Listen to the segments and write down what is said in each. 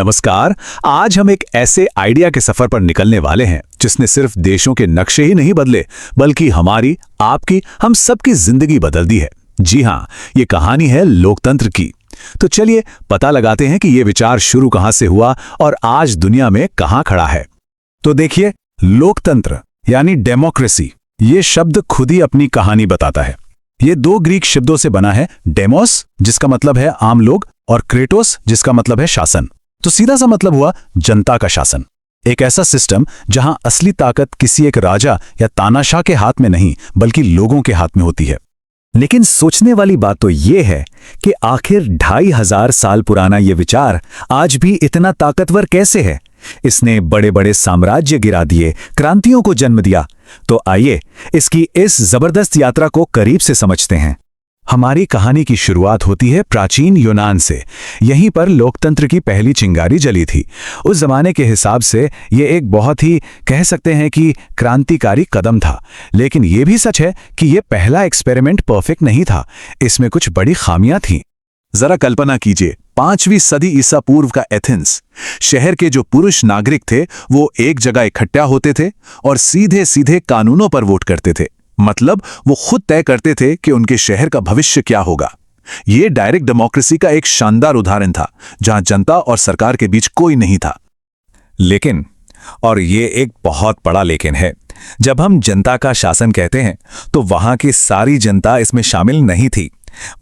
नमस्कार। आज हम एक ऐसे आइडिया के सफर पर निकलने वाले हैं जिसने सिर्फ देशों के नक्शे ही नहीं बदले बल्कि हमारी, आपकी, हम सबकी जिंदगी बदल दी है। जी हाँ, ये कहानी है लोकतंत्र की। तो चलिए पता लगाते हैं कि ये विचार शुरू कहां से हुआ और आज दुनिया में कहां खड़ा है। तो देखिए, लोकतंत्र यानी डेमोक्रेसी, ये शब्द खुद ही अपनी कहानी बताता है। ये दो ग्रीक शब्दों से बना है, डेमोस जिसका मतलब है आम लोग और क्रेटोस जिसका मतलब है शासन। तो सीधा सा मतलब हुआ जनता का शासन। एक ऐसा सिस्टम जहां असली ताकत किसी एक राजा या तानाशाह के हाथ में नहीं बल्कि लोगों के हाथ में होती है। लेकिन सोचने वाली बात तो ये है कि आखिर 2500 साल पुराना ये विचार आज भी इतना ताकतवर कैसे है। इसने बड़े बड़े साम्राज्य गिरा दिए, क्रांतियों को जन्म दिया। तो आइए इसकी इस जबरदस्त यात्रा को करीब से समझते हैं। हमारी कहानी की शुरुआत होती है प्राचीन यूनान से। यहीं पर लोकतंत्र की पहली चिंगारी जली थी। उस जमाने के हिसाब से ये एक बहुत ही, कह सकते हैं कि, क्रांतिकारी कदम था। लेकिन ये भी सच है कि ये पहला एक्सपेरिमेंट परफेक्ट नहीं था। इसमें कुछ बड़ी खामियां थीं। जरा कल्पना कीजिए, 5वीं सदी ईसा पूर्व का एथेंस। शहर के जो पुरुष नागरिक थे वो एक जगह इकट्ठा होते थे और सीधे सीधे कानूनों पर वोट करते थे। मतलब वो खुद तय करते थे कि उनके शहर का भविष्य क्या होगा। ये डायरेक्ट डेमोक्रेसी का एक शानदार उदाहरण था, जहां जनता और सरकार के बीच कोई नहीं था। लेकिन, और ये एक बहुत बड़ा लेकिन है, जब हम जनता का शासन कहते हैं तो वहां की सारी जनता इसमें शामिल नहीं थी।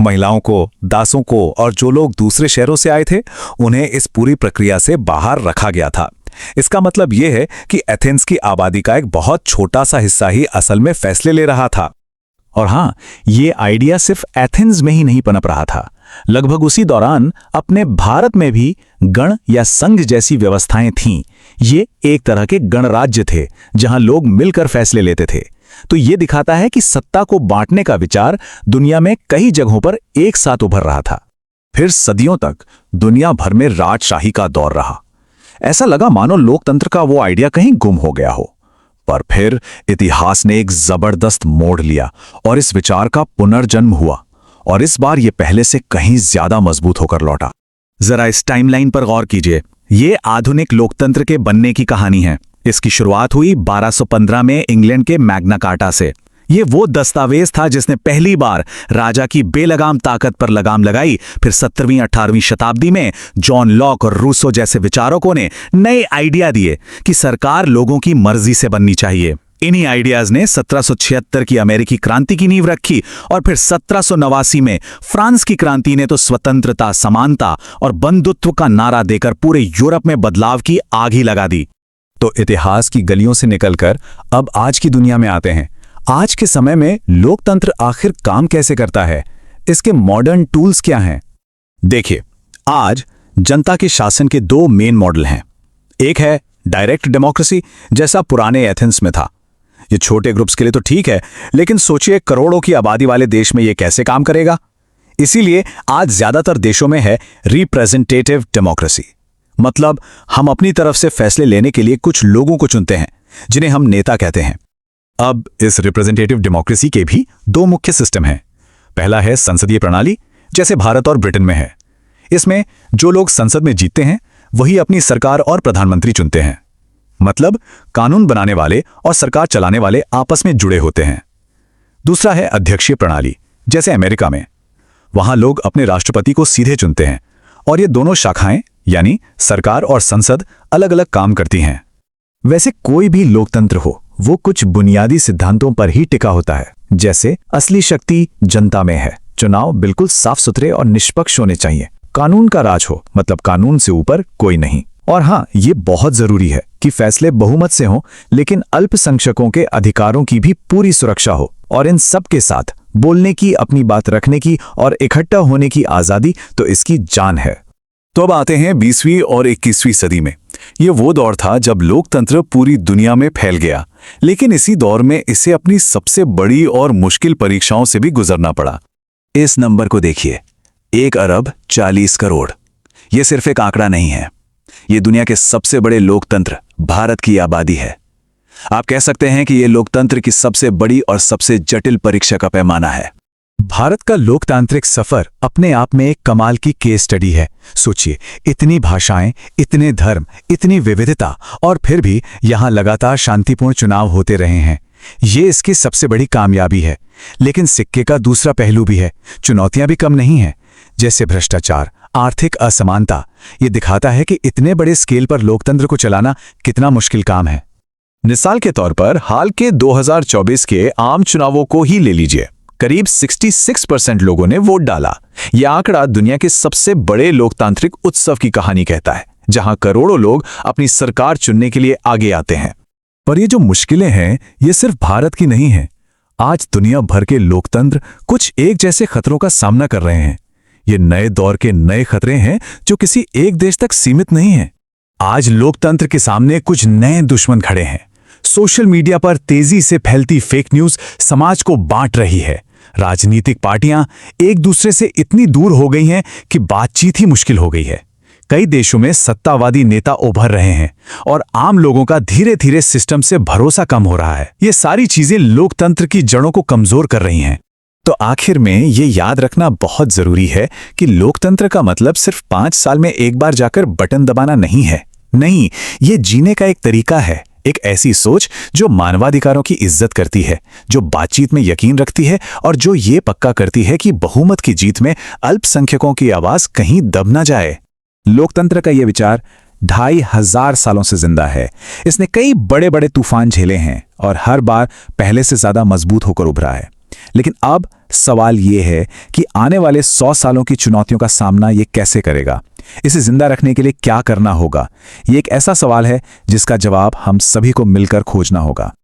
महिलाओं को, दासों को और जो लोग दूसरे शहरों से आए थे उन्हें इस पूरी प्रक्रिया से बाहर रखा गया था। इसका मतलब यह है कि एथेंस की आबादी का एक बहुत छोटा सा हिस्सा ही असल में फैसले ले रहा था। और हां, ये आइडिया सिर्फ एथेंस में ही नहीं पनप रहा था। लगभग उसी दौरान अपने भारत में भी गण या संघ जैसी व्यवस्थाएं थीं। ये एक तरह के गणराज्य थे जहां लोग मिलकर फैसले लेते थे। तो ये दिखाता है कि सत्ता को बांटने का विचार दुनिया में कई जगहों पर एक साथ उभर रहा था। फिर सदियों तक दुनिया भर में राजशाही का दौर रहा। ऐसा लगा मानो लोकतंत्र का वो आइडिया कहीं गुम हो गया हो। पर फिर इतिहास ने एक जबरदस्त मोड़ लिया और इस विचार का पुनर्जन्म हुआ। और इस बार ये पहले से कहीं ज्यादा मजबूत होकर लौटा। जरा इस टाइमलाइन पर गौर कीजिए। ये आधुनिक लोकतंत्र के बनने की कहानी है। इसकी शुरुआत हुई 1215 में इंग्लैंड के मैग्ना कार्टा से। ये वो दस्तावेज था जिसने पहली बार राजा की बेलगाम ताकत पर लगाम लगाई। फिर 17वीं 18वीं शताब्दी में जॉन लॉक और रूसो जैसे विचारकों ने नए आइडिया दिए कि सरकार लोगों की मर्जी से बननी चाहिए। इन्हीं आइडियाज ने 1776 की अमेरिकी क्रांति की नींव रखी और फिर 1789 में फ्रांस की क्रांति ने तो स्वतंत्रता, समानता और बंधुत्व का नारा देकर पूरे यूरोप में बदलाव की आग ही लगा दी। तो इतिहास की गलियों से निकलकर अब आज की दुनिया में आते हैं। आज के समय में लोकतंत्र आखिर काम कैसे करता है? इसके मॉडर्न टूल्स क्या हैं? देखिए, आज जनता के शासन के दो मेन मॉडल हैं। एक है डायरेक्ट डेमोक्रेसी, जैसा पुराने एथेंस में था। ये छोटे ग्रुप्स के लिए तो ठीक है, लेकिन सोचिए करोड़ों की आबादी वाले देश में ये कैसे काम करेगा। इसीलिए आज ज्यादातर देशों में है रिप्रेजेंटेटिव डेमोक्रेसी। मतलब हम अपनी तरफ से फैसले लेने के लिए कुछ लोगों को चुनते हैं जिन्हें हम नेता कहते हैं। अब इस रिप्रेजेंटेटिव डेमोक्रेसी के भी दो मुख्य सिस्टम हैं। पहला है संसदीय प्रणाली, जैसे भारत और ब्रिटेन में है। इसमें जो लोग संसद में जीतते हैं वही अपनी सरकार और प्रधानमंत्री चुनते हैं। मतलब कानून बनाने वाले और सरकार चलाने वाले आपस में जुड़े होते हैं। दूसरा है अध्यक्षीय प्रणाली, जैसे अमेरिका में। वहां लोग अपने राष्ट्रपति को सीधे चुनते हैं और ये दोनों शाखाएं यानी सरकार और संसद अलग अलग काम करती हैं। वैसे कोई भी लोकतंत्र हो वो कुछ बुनियादी सिद्धांतों पर ही टिका होता है, जैसे असली शक्ति जनता में है, चुनाव बिल्कुल साफ सुथरे और निष्पक्ष होने चाहिए, कानून का राज हो, मतलब कानून से ऊपर कोई नहीं। और हाँ, ये बहुत जरूरी है कि फैसले बहुमत से हों, लेकिन अल्पसंख्यकों के अधिकारों की भी पूरी सुरक्षा हो। और इन सब के साथ बोलने की, अपनी बात रखने की और इकट्ठा होने की आजादी तो इसकी जान है। तो अब आते हैं 20वीं और 21वीं सदी में। ये वो दौर था जब लोकतंत्र पूरी दुनिया में फैल गया, लेकिन इसी दौर में इसे अपनी सबसे बड़ी और मुश्किल परीक्षाओं से भी गुजरना पड़ा। इस नंबर को देखिए, 1 अरब 40 करोड़। ये सिर्फ एक आंकड़ा नहीं है, ये दुनिया के सबसे बड़े लोकतंत्र भारत की आबादी है। आप कह सकते हैं कि ये लोकतंत्र की सबसे बड़ी और सबसे जटिल परीक्षा का पैमाना है। भारत का लोकतांत्रिक सफर अपने आप में एक कमाल की केस स्टडी है। सोचिए, इतनी भाषाएं, इतने धर्म, इतनी विविधता, और फिर भी यहां लगातार शांतिपूर्ण चुनाव होते रहे हैं। ये इसकी सबसे बड़ी कामयाबी है। लेकिन सिक्के का दूसरा पहलू भी है। चुनौतियां भी कम नहीं हैं, जैसे भ्रष्टाचार, आर्थिक असमानता। ये दिखाता है कि इतने बड़े स्केल पर लोकतंत्र को चलाना कितना मुश्किल काम है। मिसाल के तौर पर हाल के 2024 के आम चुनावों को ही ले लीजिए। करीब 66% लोगों ने वोट डाला। यह आंकड़ा दुनिया के सबसे बड़े लोकतांत्रिक उत्सव की कहानी कहता है, जहां करोड़ों लोग अपनी सरकार चुनने के लिए आगे आते हैं। पर ये जो मुश्किलें हैं, ये सिर्फ भारत की नहीं हैं। आज दुनिया भर के लोकतंत्र कुछ एक जैसे खतरों का सामना कर रहे हैं। ये नए दौर के नए खतरे हैं जो किसी एक देश तक सीमित नहीं हैं। आज लोकतंत्र के सामने कुछ नए दुश्मन खड़े हैं। सोशल मीडिया पर तेजी से फैलती फेक न्यूज़ समाज को बांट रही है। राजनीतिक पार्टियां एक दूसरे से इतनी दूर हो गई हैं कि बातचीत ही मुश्किल हो गई है। कई देशों में सत्तावादी नेता उभर रहे हैं और आम लोगों का धीरे धीरे सिस्टम से भरोसा कम हो रहा है। ये सारी चीजें लोकतंत्र की जड़ों को कमजोर कर रही हैं। तो आखिर में ये याद रखना बहुत जरूरी है कि लोकतंत्र का मतलब सिर्फ 5 साल में एक बार जाकर बटन दबाना नहीं है। नहीं, ये जीने का एक तरीका है। एक ऐसी सोच जो मानवाधिकारों की इज्जत करती है, जो बातचीत में यकीन रखती है और जो ये पक्का करती है कि बहुमत की जीत में अल्पसंख्यकों की आवाज कहीं दब ना जाए। लोकतंत्र का यह विचार 2500 सालों से जिंदा है। इसने कई बड़े बड़े तूफान झेले हैं और हर बार पहले से ज्यादा मजबूत होकर उभरा है। लेकिन अब सवाल यह है कि आने वाले 100 सालों की चुनौतियों का सामना ये कैसे करेगा? इसे जिंदा रखने के लिए क्या करना होगा? ये एक ऐसा सवाल है जिसका जवाब हम सभी को मिलकर खोजना होगा।